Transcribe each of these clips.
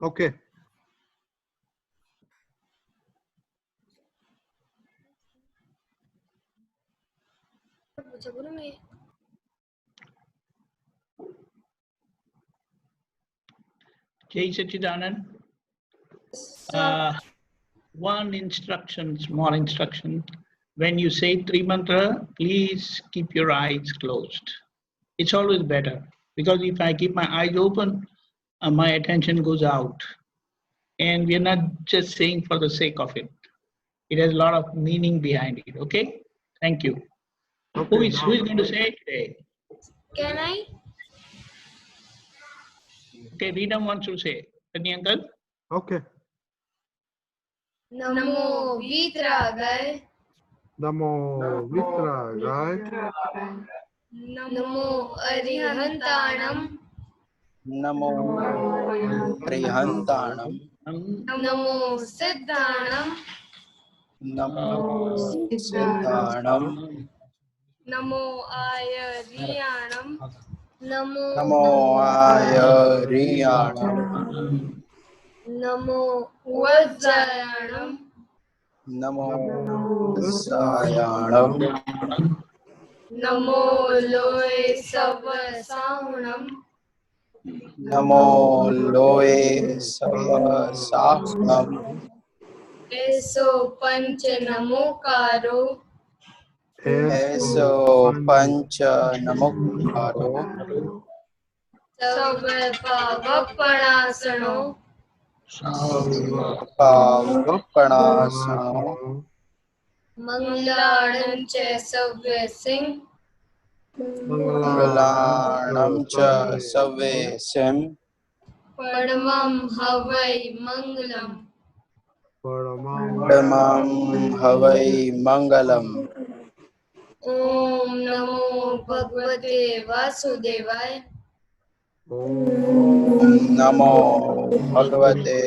Okay. Jai Sachidanand. One instruction, small instruction. When you say Tri Mantra, please keep your eyes closed. It's always better because if I keep my eyes open, my attention goes out. And we are not just saying for the sake of it. It has a lot of meaning behind it. Okay? Thank you. Okay, Who is going to say it today? Can I? Okay, Rita wants to say. Any uncle? Okay. Namo Vitragai. Namo Vitragai. Namo Arihantanam. Namo Arihantanam. Namo Siddhanam. Namo Siddhanam. Namo Ayariyanam. Namo Ayariyanam. Namo Vajjayanam. Namo Sayanam. Namo Loe Savasahunam. Namo Loe Savasahunam. Eso Pancha Namokaro. Eso Pancha Namokaro. Savapavappanasano. Pavapanasano. Mangladam cha Savyasim. Mangalanam cha Savesim. Padmam Havai Mangalam. Paramam Havai Mangalam. Om Namo Bhagavate Vasudevaya. Om Namo Bhagavate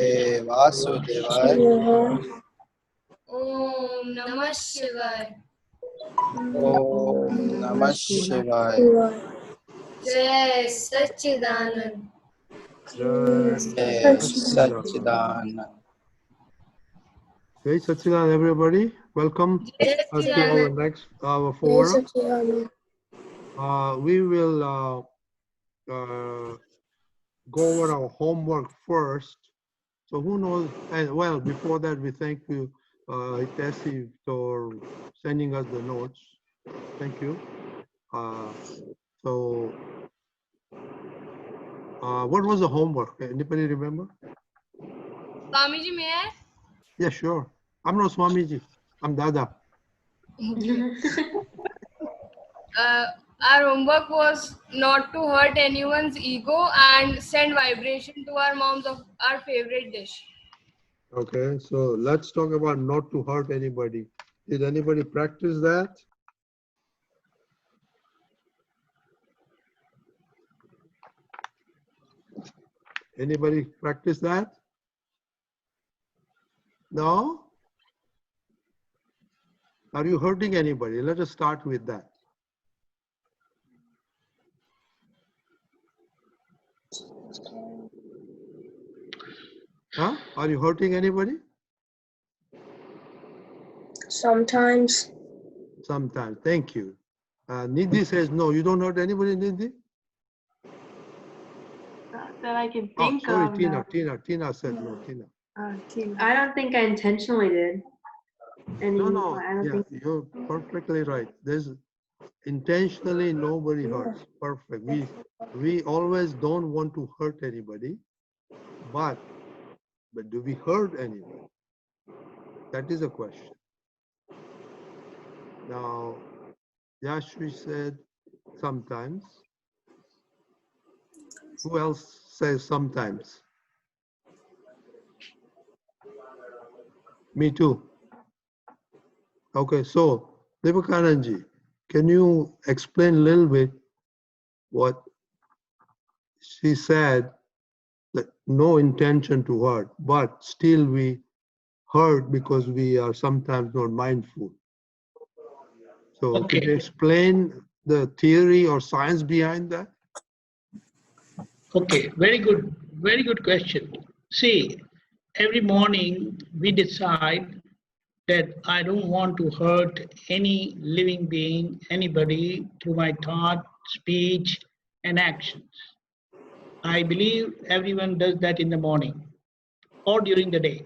Vasudevaya. Om Namah Shivaya. Om Namah Shivaya. Jai Sachidanand. Jai Sachidanand. Jai Sachidanand, everybody. Welcome to our next forum. We will go over our homework first. So who knows? And well, before that, we thank you, Itesi, for sending us the notes. Thank you. What was the homework? Anybody remember? Swamiji, may I? Yeah, sure. I'm not Swamiji. I'm Dada. Our homework was not to hurt anyone's ego and send vibration to our moms of our favorite dish. Okay, so let's talk about not to hurt anybody. Did anybody practice that? Anybody practice that? No? Are you hurting anybody? Let us start with that. Huh? Are you hurting anybody? Sometimes. Sometimes. Thank you. Nidhi says no. You don't hurt anybody, Nidhi? That I can think of. Tina. Tina said no. Tina. I don't think I intentionally did. No. Yeah, you're perfectly right. There's intentionally nobody hurts. Perfect. We always don't want to hurt anybody, but do we hurt anyone? That is a question. Now, Yashvi said sometimes. Who else says sometimes? Me too. Okay, so Deepakanandji, can you explain a little bit what she said, that no intention to hurt, but still we hurt because we are sometimes not mindful. So Okay. could you explain the theory or science behind that? Okay, very good question. See, every morning we decide that I don't want to hurt any living being, anybody, through my thought, speech, and actions. I believe everyone does that in the morning or during the day,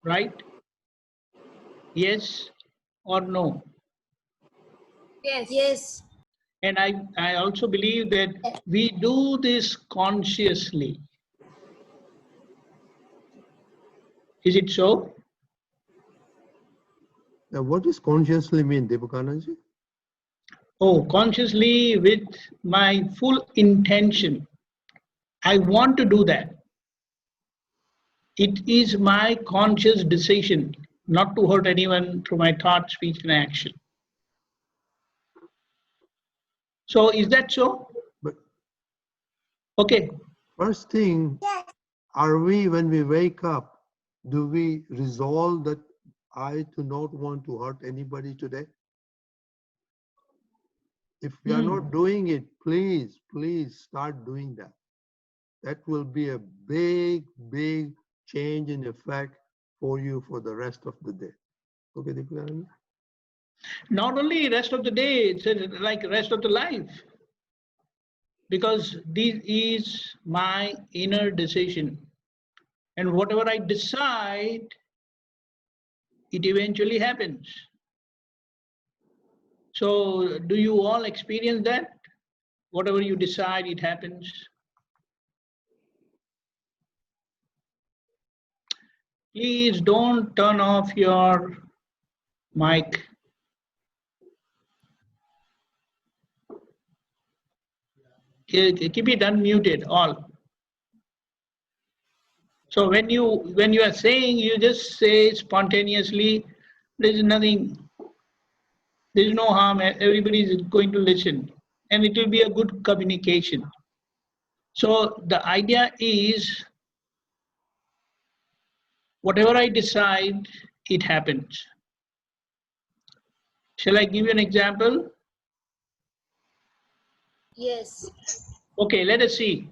right? Yes or no? Yes. Yes. And I also believe that we do this consciously. Is it so? Now, what does consciously mean, Deepakanandji? Oh, consciously with my full intention. I want to do that. It is my conscious decision not to hurt anyone through my thought, speech, and action. So, is that so? But Okay. first thing, are we, when we wake up, do we resolve that I do not want to hurt anybody today? If we are not doing it, please, please start doing that. That will be a big, big change in effect for you for the rest of the day. Okay, Deepakanandji? Not only rest of the day, it's like rest of the life. Because this is my inner decision. And whatever I decide, it eventually happens. So, do you all experience that? Whatever you decide, it happens. Please don't turn off your mic. Keep it unmuted, all. So when you are saying, you just say spontaneously, there is nothing, there is no harm, everybody is going to listen, and it will be a good communication. So the idea is, whatever I decide, it happens. Shall I give you an example? Yes. Okay, let us see.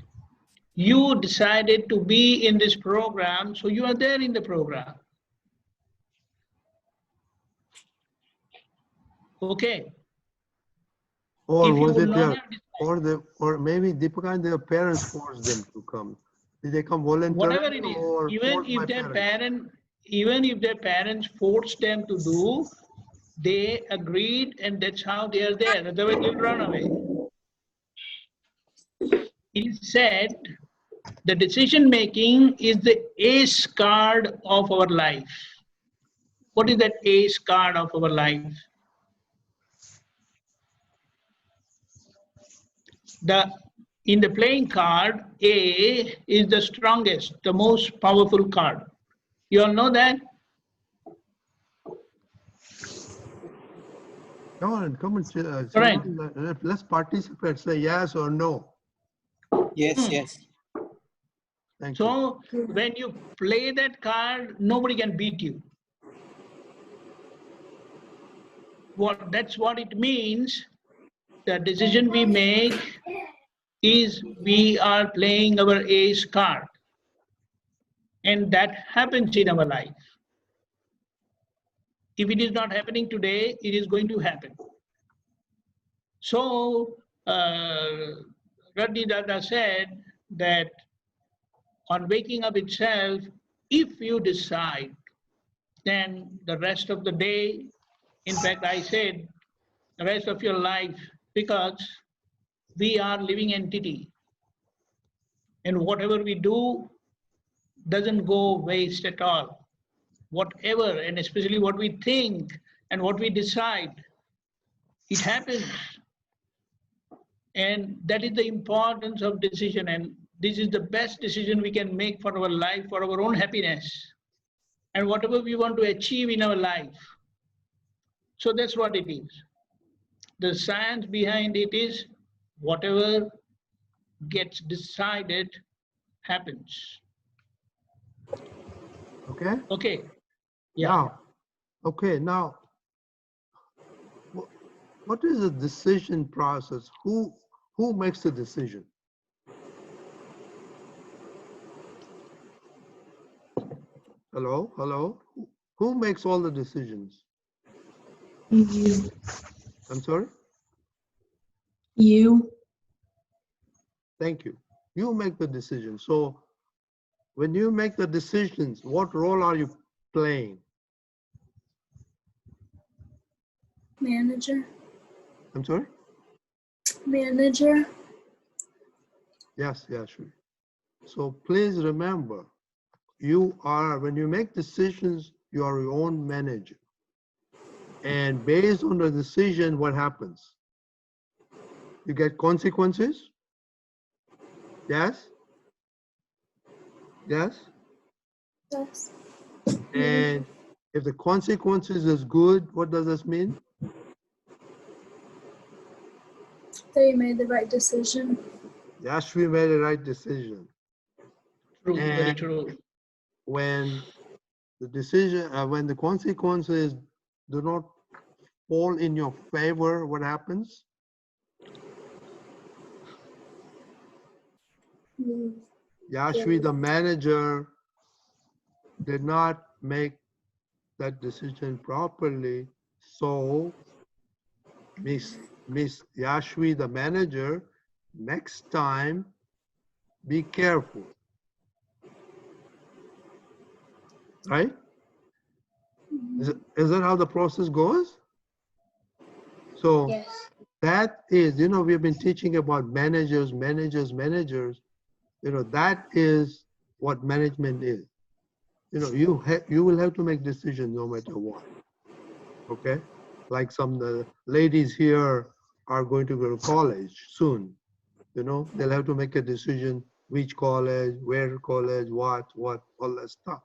You decided to be in this program, so you are there in the program. Okay. Or If you was would it not have decided, or maybe Deepakanandji, their parents forced them to come? Did they come voluntarily whatever it is, or forced by parents? even if their parents forced them to do, they agreed, and that's how they are there. Otherwise, they'll run away. He said, the decision making is the ace card of our life. What is that ace card of our life? In the playing card, A is the strongest, the most powerful card. You all know that? Come on, Correct. let's participate. Say yes or no. Yes, yes. Thank you. So when you play that card, nobody can beat you. That's what it means. The decision we make is we are playing our ace card. And that happens in our life. If it is not happening today, it is going to happen. So, Radhi Dada said that on waking up itself, if you decide, then the rest of the day, in fact, I said the rest of your life, because we are living entity. And whatever we do doesn't go waste at all. Whatever, and especially what we think and what we decide, it happens. And that is the importance of decision. And this is the best decision we can make for our life, for our own happiness, and whatever we want to achieve in our life. So that's what it is. The science behind it is whatever gets decided happens. Okay? Okay. Yeah. Now, okay, now, what is the decision process? Who makes the decision? Hello, hello. Who makes all the decisions? You. I'm sorry? You. Thank you. You make the decision. So when you make the decisions, what role are you playing? Manager. I'm sorry? Manager. Yes, yes. Sure. So please remember, you are, when you make decisions, you are your own manager. And based on the decision, what happens? You get consequences? Yes? Yes? Yes. And if the consequences is good, what does this mean? They made the right decision. Yes, we made the right decision. True, very And true. when the decision, when the consequences do not fall in your favor, what happens? Mm. Yashvi, the manager, did not make that decision properly. So Miss Yashvi, the manager, next time, be careful. Right? Is that how the process goes? So Yes. that is, we've been teaching about managers. That is what management is. You will have to make decisions no matter what. Okay? Like some ladies here are going to go to college soon. They'll have to make a decision, which college, where college, what, all that stuff.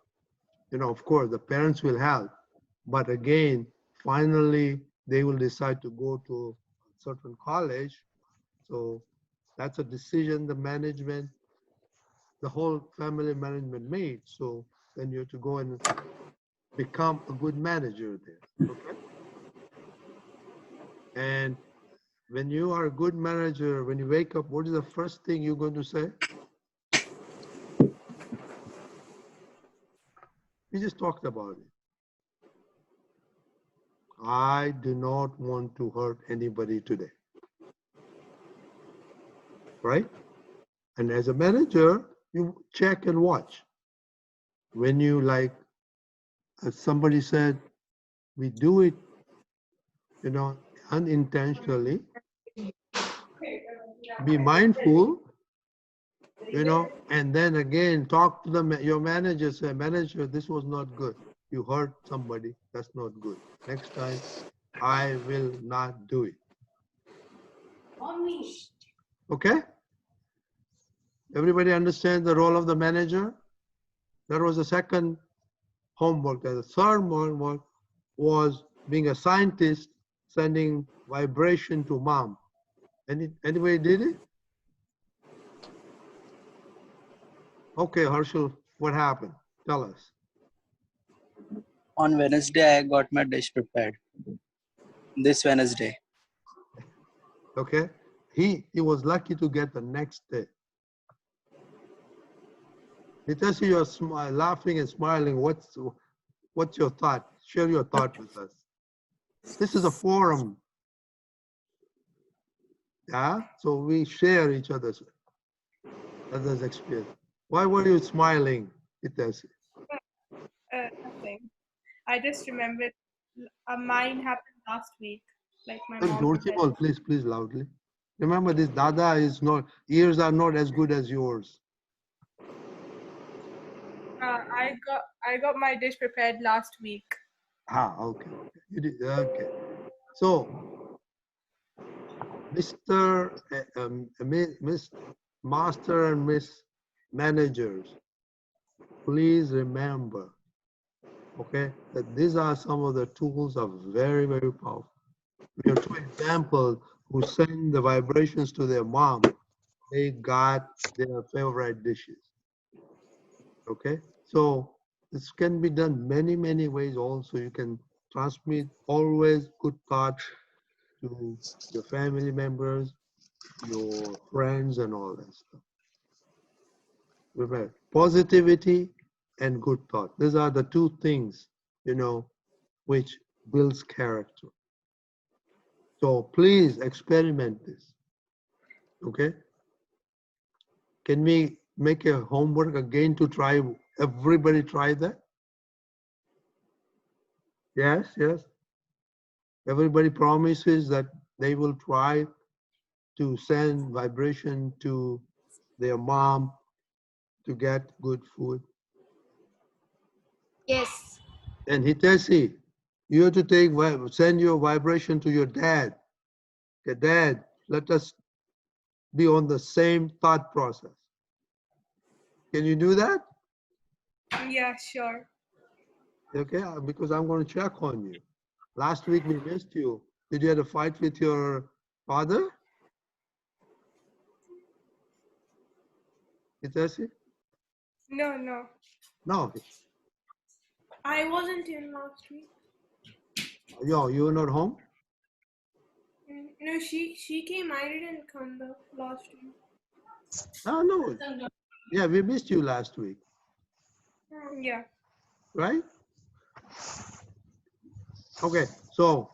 Of course, the parents will help. But again, finally, they will decide to go to a certain college. So that's a decision the management, the whole family management made. So then you have to go and become a good manager there. Okay. And when you are a good manager, when you wake up, what is the first thing you're going to say? We just talked about it. I do not want to hurt anybody today. Right? And as a manager, you check and watch. When you, like, as somebody said, we do it, unintentionally. Be mindful, and then again, talk to your manager, say, manager, this was not good. You hurt somebody, that's not good. Next time, I will not do it. Okay? Everybody understand the role of the manager? That was the second homework. And the third homework was being a scientist, sending vibration to mom. Anybody did it? Okay, Harshal, what happened? Tell us. On Wednesday, I got my dish prepared. This Wednesday. Okay, he was lucky to get the next day. Hitachi, you're laughing and smiling. What's your thought? Share your thought with us. This is a forum. Yeah, so we share each other's experience. Why were you smiling, Hitachi? Nothing. I just remembered mine happened last week. Like my And mom prepared. please loudly. Remember, this Dada is not, ears are not as good as yours. I got my dish prepared last week. Okay. You did, okay. So, Miss Master and Miss Managers, please remember, okay, that these are some of the tools are very, very powerful. We have two examples who send the vibrations to their mom. They got their favorite dishes. Okay, so this can be done many, many ways also. You can transmit always good thoughts to your family members, your friends, and all that stuff. Remember, positivity and good thought. These are the two things, you know, which builds character. So please experiment this. Okay? Can we make a homework again to try, everybody try that? Yes, yes. Everybody promises that they will try to send vibration to their mom to get good food. Yes. And Hiteshi, you have to send your vibration to your dad. Okay, Dad, let us be on the same thought process. Can you do that? Yeah, sure. Okay, because I'm going to check on you. Last week we missed you. Did you have a fight with your father? Hiteshi? No, no. No, I wasn't in last week. you were not home? No, she came. I didn't come the last week. Oh, no. Yeah, we missed you last week, Yeah. right? Okay, so,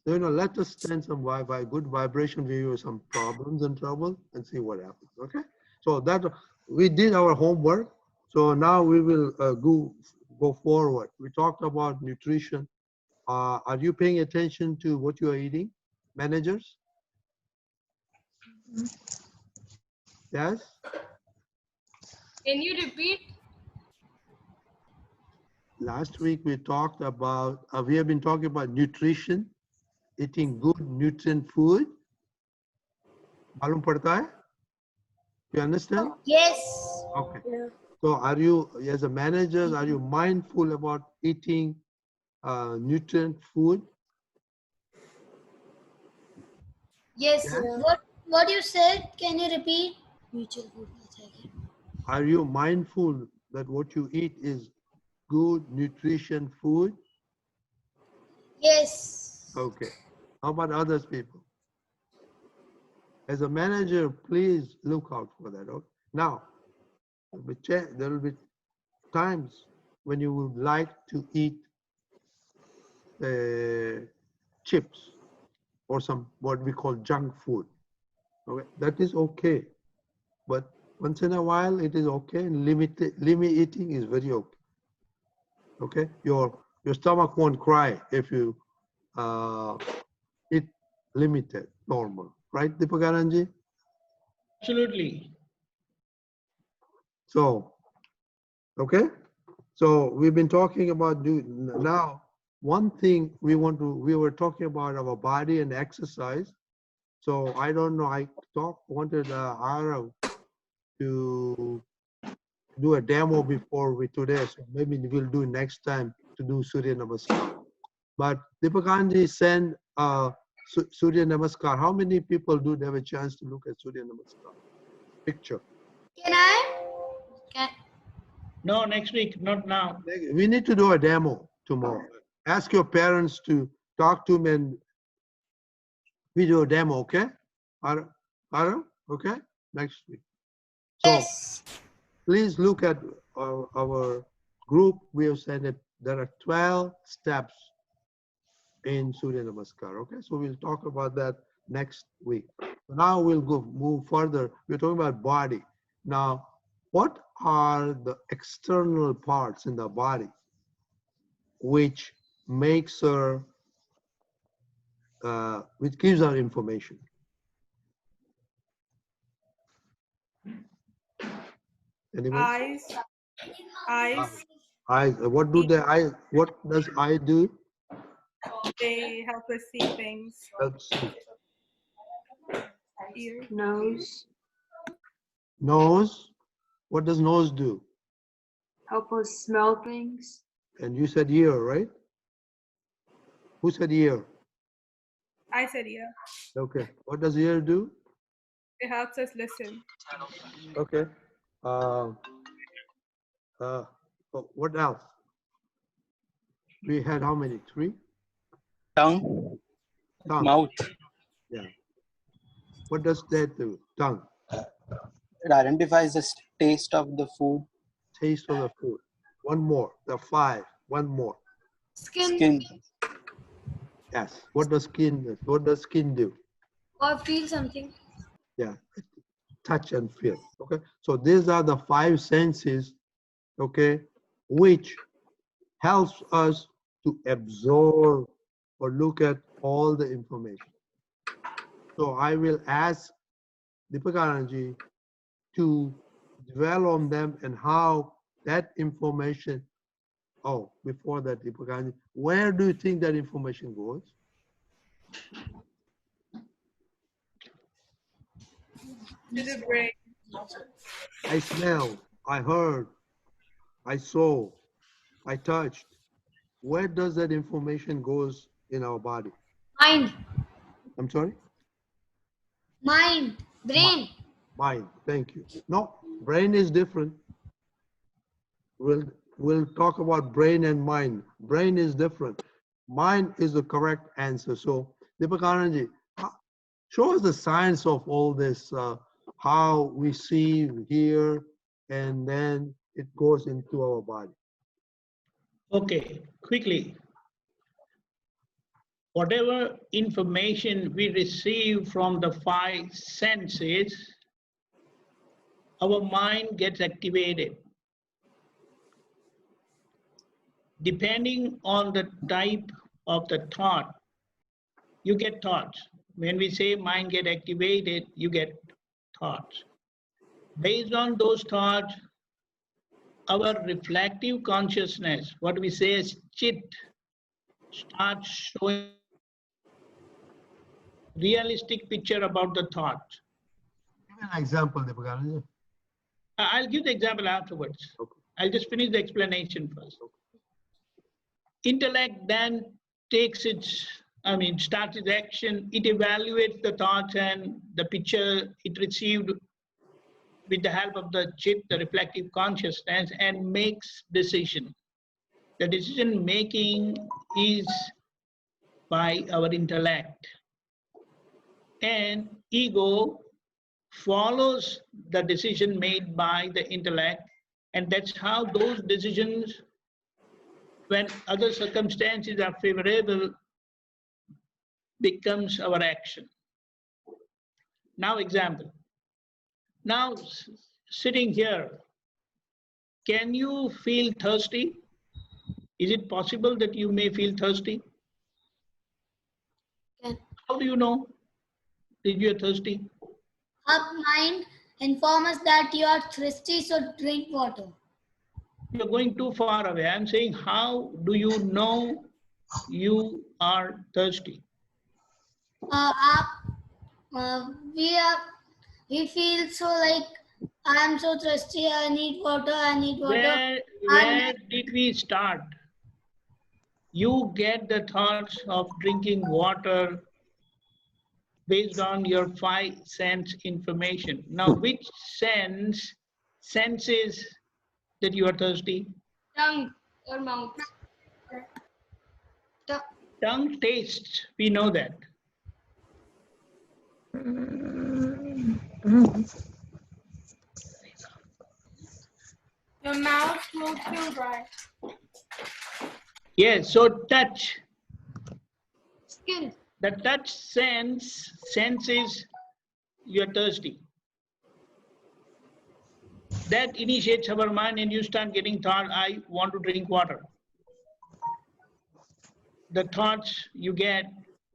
let us send some good vibration to you, some problems and trouble, and see what happens, okay? So that, we did our homework. So now we will go forward. We talked about nutrition. Are you paying attention to what you are eating, managers? Yes? Can you repeat? Last week we talked about, we have been talking about nutrition, eating good nutrient food. Malum padta hai? You understand? Yes. Okay. Yeah. So are you, as a manager, are you mindful about eating nutrient food? Yes. Yes? What you said? Can you repeat? Mutual food. Are you mindful that what you eat is good nutrition food? Yes. Okay. How about others people? As a manager, please look out for that. Okay? Now, there will be times when you would like to eat chips or some what we call junk food. Okay, that is okay, but once in a while it is okay, and limit eating is very okay. Okay, your stomach won't cry if you eat limited, normal, right, Deepakanandji? Absolutely. So, okay, so we've been talking about now. One thing we were talking about our body and exercise. So I don't know. I wanted Arav to do a demo before today. So maybe we'll do next time to do Surya Namaskar. But Deepakanji send Surya Namaskar. How many people do have a chance to look at Surya Namaskar picture? Can I? Can. No, next week, not now. We need to do a demo tomorrow. Ask your parents to talk to me and we do a demo, okay? Arav, okay? Next week. So Yes. please look at our group. We have said that there are 12 steps in Surya Namaskar. Okay, so we'll talk about that next week. So now we'll move further. We're talking about body. Now, what are the external parts in the body which makes her, which gives her information? Anyone? Eyes. Eyes. Eyes. What does eye do? They help us see things. Let's see. Ear. Nose. Nose. What does nose do? Help us smell things. And you said ear, right? Who said ear? I said ear. Okay. What does ear do? It helps us listen. Okay. What else? We had how many? 3? Tongue, Tongue. mouth. Yeah. What does that do? Tongue. It identifies the taste of the food. Taste of the food. One more. The 5. One more. Skin. Skin. Yes. What does skin do? Or feel something. Yeah. Touch and feel. Okay. So these are the 5 senses, okay, which helps us to absorb or look at all the information. So I will ask Deepakanandji to dwell on them and how that information. Oh, before that, Deepakanandji, where do you think that information goes? To the brain. I smelled, I heard, I saw, I touched. Where does that information goes in our body? Mind. I'm sorry? Mind. Brain. Mind. Thank you. No, brain is different. We'll talk about brain and mind. Brain is different. Mind is the correct answer. So, Deepakanandji, show us the science of all this, how we see, hear, and then it goes into our body. Okay, quickly. Whatever information we receive from the 5 senses, our mind gets activated. Depending on the type of the thought, you get thoughts. When we say mind get activated, you get thoughts. Based on those thoughts, our reflective consciousness, what we say as chit, starts showing realistic picture about the thought. Give me an example, Deepakanandji. I'll give the example afterwards. Okay. I'll just finish the explanation first. Intellect then takes starts its action. It evaluates the thoughts and the picture it received with the help of the chit, the reflective consciousness, and makes decision. The decision making is by our intellect. And ego follows the decision made by the intellect, and that's how those decisions, when other circumstances are favorable, becomes our action. Now example. Now sitting here, can you feel thirsty? Is it possible that you may feel thirsty? Can. How do you know that you are thirsty? Our mind inform us that you are thirsty, so drink water. You're going too far away. I'm saying, how do you know you are thirsty? We feel so like I am so thirsty. I need water. I need water. Where did we start? You get the thoughts of drinking water based on your 5 sense information. Now, which senses that you are thirsty? Tongue or mouth. Tongue tastes, we know that. Your mouth will feel dry. Yes, so touch. Skin. The touch senses you're thirsty. That initiates our mind and you start getting thought, I want to drink water. The thoughts you get,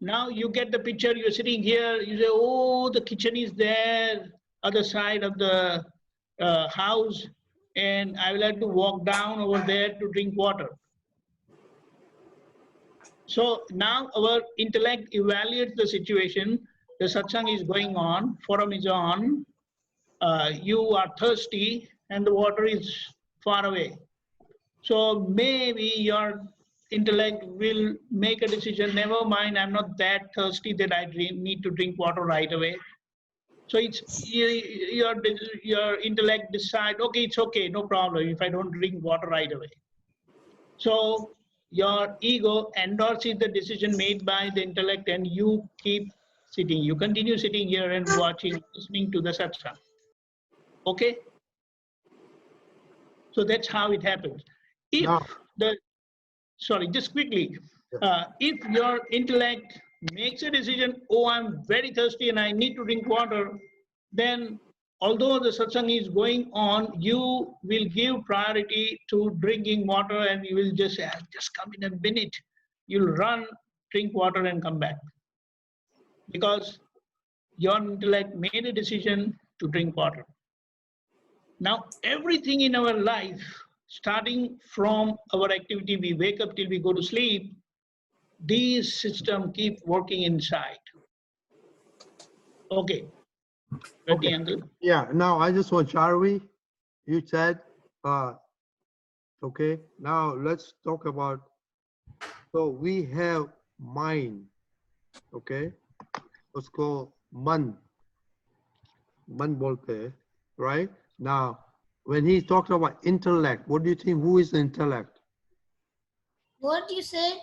now you get the picture, you're sitting here, you say, oh, the kitchen is there, other side of the house, and I will have to walk down over there to drink water. So now our intellect evaluates the situation, the satsang is going on, forum is on, you are thirsty and the water is far away. So maybe your intellect will make a decision, never mind, I'm not that thirsty that I need to drink water right away. So it's your intellect decide, okay, it's okay, no problem if I don't drink water right away. So your ego endorses the decision made by the intellect and you keep sitting. You continue sitting here and watching, listening to the satsang. Okay? So that's how it happens. If Now, the, sorry, just quickly, yes. if your intellect makes a decision, oh, I'm very thirsty and I need to drink water, then although the satsang is going on, you will give priority to drinking water and you will just say, I'll just come in a minute. You'll run, drink water and come back. Because your intellect made a decision to drink water. Now, everything in our life, starting from our activity, we wake up till we go to sleep, these systems keep working inside. Okay. Okay. Uncle. Yeah, now I just want Charvi, you said, okay, now let's talk about, so we have mind, okay, let's go man bolte hai, right? Now, when he talked about intellect, what do you think, who is the intellect? What you say?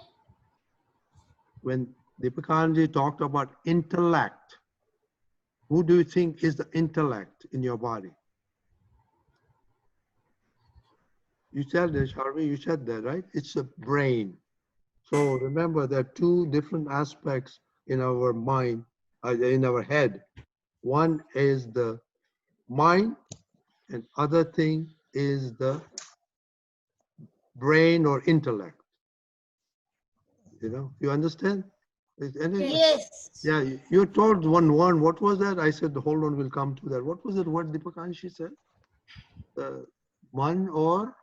When Deepakanandji talked about intellect, who do you think is the intellect in your body? You said that, Charvi, you said that, right? It's a brain. So remember, there are two different aspects in our mind, in our head. One is the mind, and other thing is the brain or intellect. You know, you understand? Yes. Yeah, you told one. What was that? I said, hold on, we'll come to that. What was it? What Deepakanandji said? One or?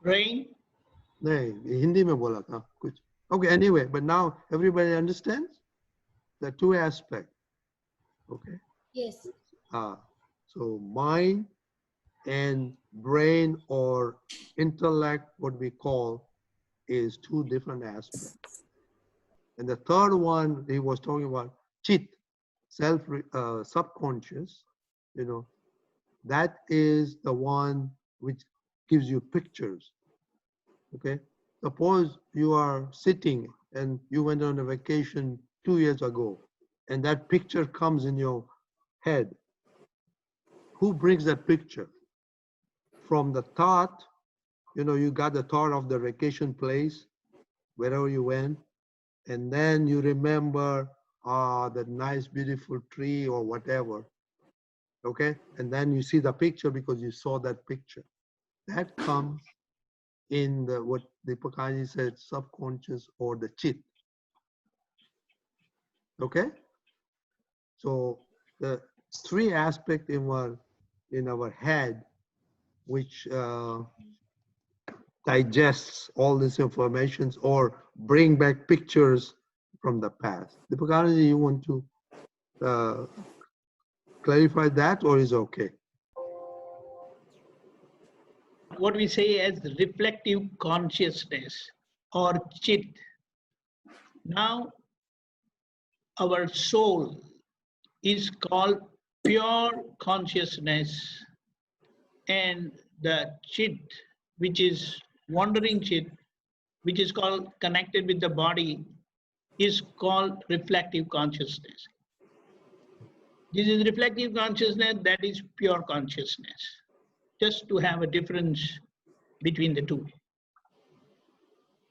Brain. नहीं, हिंदी में बोला था कुछ. Okay, anyway, but now everybody understands the two aspects. Okay. Yes. So mind and brain or intellect, what we call, is two different aspects. And the third one he was talking about, chit, subconscious, you know, that is the one which gives you pictures. Okay. Suppose you are sitting and you went on a vacation 2 years ago, and that picture comes in your head. Who brings that picture? From the thought, you know, you got the thought of the vacation place, wherever you went, and then you remember that nice, beautiful tree or whatever. Okay, and then you see the picture because you saw that picture. That comes in the what Deepakanandji said, subconscious or the chit. Okay, so the three aspects in our head which digests all these informations or bring back pictures from the past. Deepakanandji, you want to clarify that, or is okay? What we say as reflective consciousness or chit. Now, our soul is called pure consciousness, and the chit, which is wandering chit, which is called connected with the body, is called reflective consciousness. This is reflective consciousness, that is pure consciousness. Just to have a difference between the two.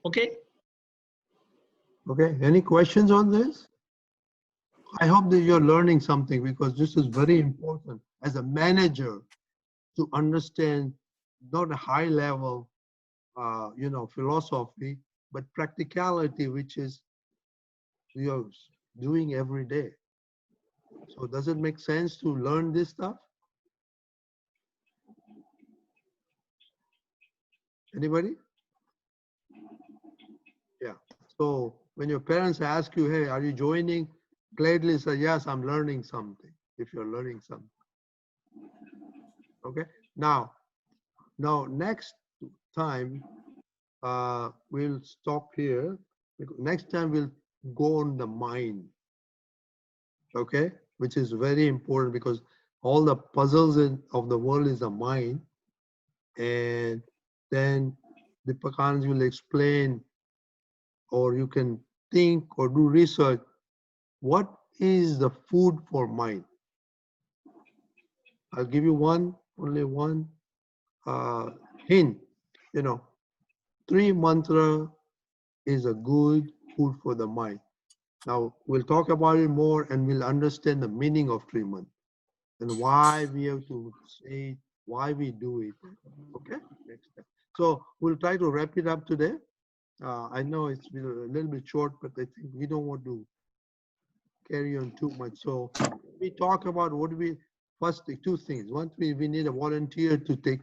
Okay? Okay, any questions on this? I hope that you're learning something, because this is very important as a manager to understand not a high level, you know, philosophy, but practicality, which is you're doing every day. So does it make sense to learn this stuff? Anybody? Yeah. So when your parents ask you, hey, are you joining? Gladly say, yes, I'm learning something, if you're learning something. Okay. Now next time, we'll stop here. Next time we'll go on the mind. Okay. Which is very important, because all the puzzles of the world is the mind. And then Deepakanandji will explain, or you can think or do research, what is the food for mind? I'll give you only one hint, you know, 3 mantra is a good food for the mind. Now we'll talk about it more and we'll understand the meaning of 3 mantra and why we have to say it, why we do it. Okay, next step. So we'll try to wrap it up today. I know it's been a little bit short, but I think we don't want to carry on too much. So we talk about what we, first 2 things. One, we need a volunteer to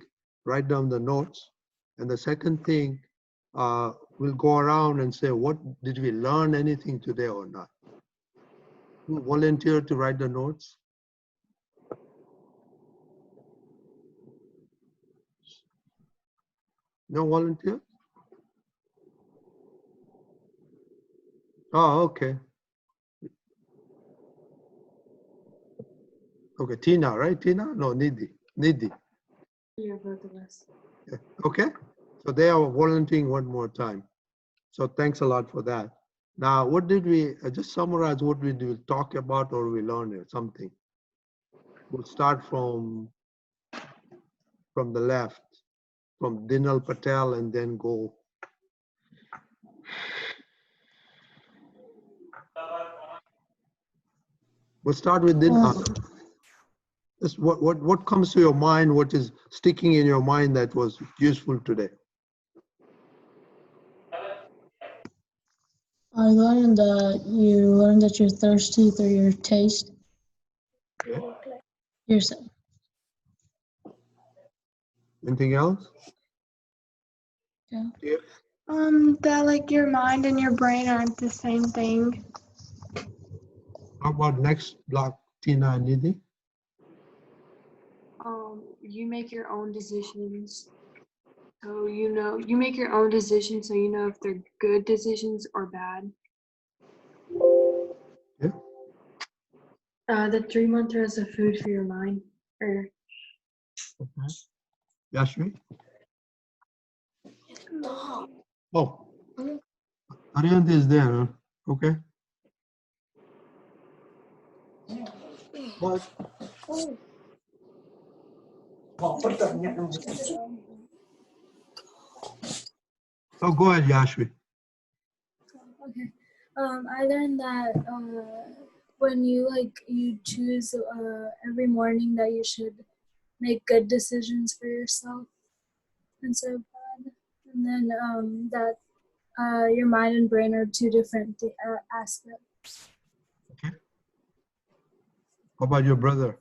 write down the notes. And the second thing, we'll go around and say, what did we learn anything today or not? Who volunteer to write the notes? No volunteer? Oh, okay. Okay, Tina, right? Tina? No, Nidhi. Nidhi. Yeah, both of us. Yeah. Okay. So they are volunteering one more time. So thanks a lot for that. Now, what did we, just summarize what we do, talk about or we learned or something. We'll start from the left, from Dinal Patel and then go. We'll start with Dinal. Just what comes to your mind, what is sticking in your mind that was useful today? I learned that you learn that you're thirsty through your taste. Yourself. Anything else? Yeah. Yeah. That like your mind and your brain aren't the same thing. How about next block, Tina and Nidhi? You make your own decisions. So you make your own decisions so you know if they're good decisions or bad. Yeah. The 3 mantra is a food for your mind. Or Okay. Yashvi? Oh, Arihant is there, huh? Okay. What? Oh, go ahead, Yashvi. Okay. I learned that when you choose every morning that you should make good decisions for yourself instead of bad, and then that your mind and brain are 2 different aspects. Okay. How about your brother?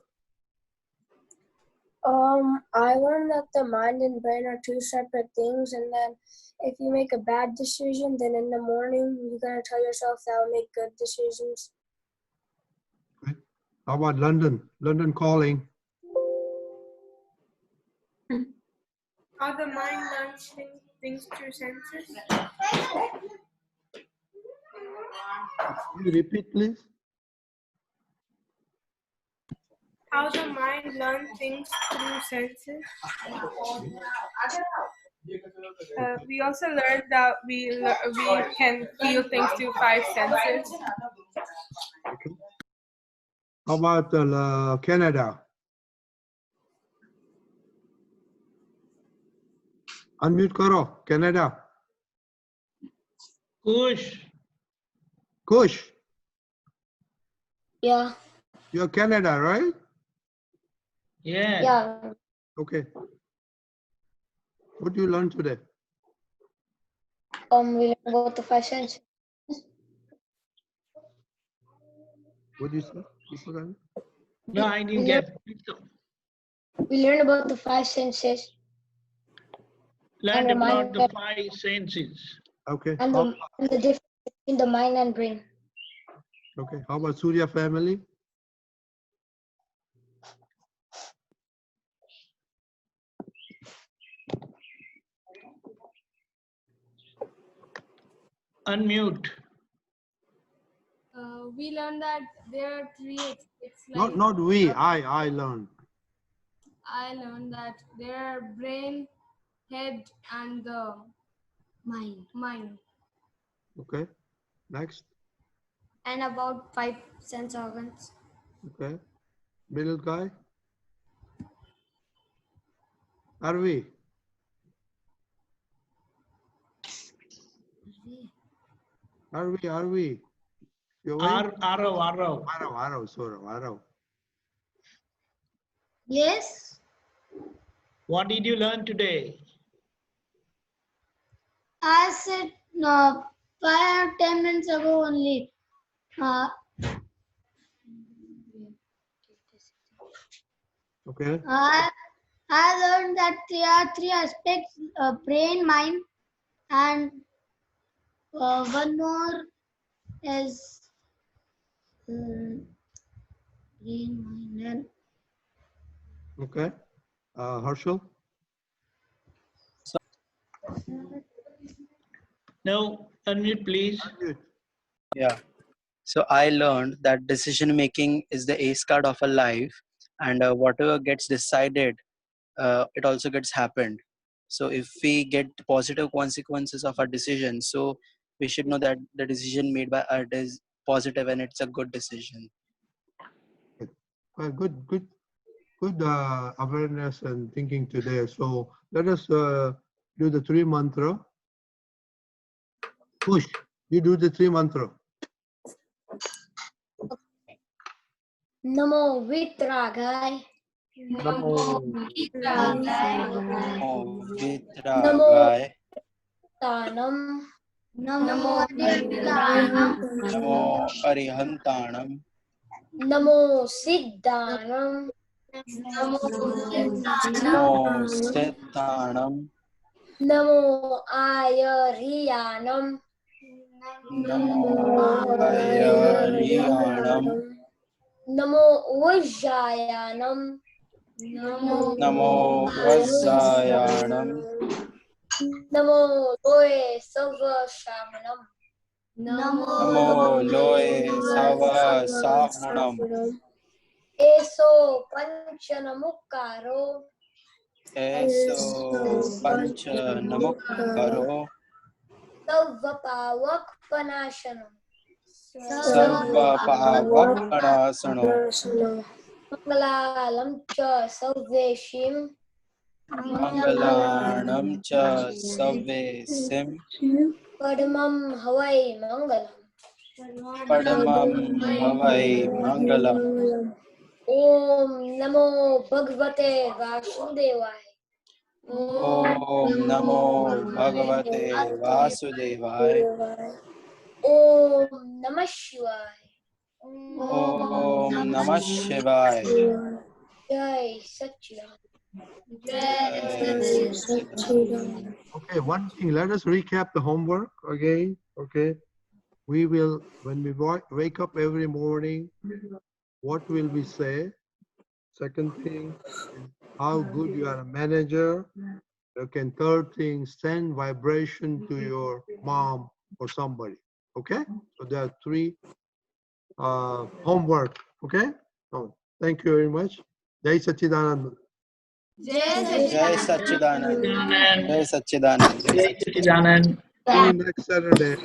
I learned that the mind and brain are 2 separate things, and then if you make a bad decision, then in the morning you gotta tell yourself that I'll make good decisions. Okay. How about London? London calling. How the mind learns things through senses. Can you repeat, please? How the mind learns things through senses. We also learned that we can feel things through 5 senses. Okay. How about Canada? Unmute karo, Canada. Kush. Kush, Yeah. you're Canada, right? Yeah. Yeah. Okay. What do you learn today? We learn about the 5 senses. What do you say? Deepakanandji? No, I didn't get. We learn about the 5 senses. Learned And the about the mind- 5 senses. Okay. and the difference between the mind and brain. Okay. How about Surya family? Unmute. We learned that there are 3 aspects. Not we. I learned. I learned that there are brain, head, and the mind. Okay. Next. And about 5 sense organs. Okay. Middle guy. Arvi. Are we? You awake? Arav. Arav. Yes, What did you learn today? I said 5 or 10 minutes ago only. Okay. I learned that there are 3 aspects: brain, mind, and one more is brain, mind, and Okay. Harshal? No, unmute please. Unmute. Yeah. So I learned that decision making is the ace card of a life, and whatever gets decided, it also gets happened. So if we get positive consequences of our decision, so we should know that the decision made by us is positive and it's a good decision. Well, good awareness and thinking today. So let us do the 3 mantra. Push. You do the 3 mantra. Namo Vitragai. Namo Vitragai. Tanam. Namo Adityanam. Namo Arihantanam. Namo Siddhanam. Namo Sithanam. Namo Ayariyanam. Namo Ayariyanam. Namo Vajjayanam. Namo Vajjayanam. Namo Loe Savashamanam. Namo Loe Sava Sahunam. Eso Panchanamukaro. Eso Pancha Namukkaro. Savvapavak Panashanam. Sarva Pavakanasano. Mangalalam cha Savveshim. Mangalanam cha Savesim. Padmam Havai Mangalam. Padmam Havai Mangalam. Om Namo Bhagavate Vasudevaya. Om Namo Bhagavate Vasudevaya. Om Namah Shivaya. Om Namah Shivaya. Jai Satchidanand. Okay, one thing, let us recap the homework again. Okay. We will, when we wake up every morning, what will we say? Second thing is how good you are a manager. Okay, third thing, send vibration to your mom or somebody. Okay, so there are 3 homework. Okay, so thank you very much. Jai Sachidanand. Jai Satchidanand. Anand. Jai Satchidanand. Jai Sachidanand. See you next Saturday.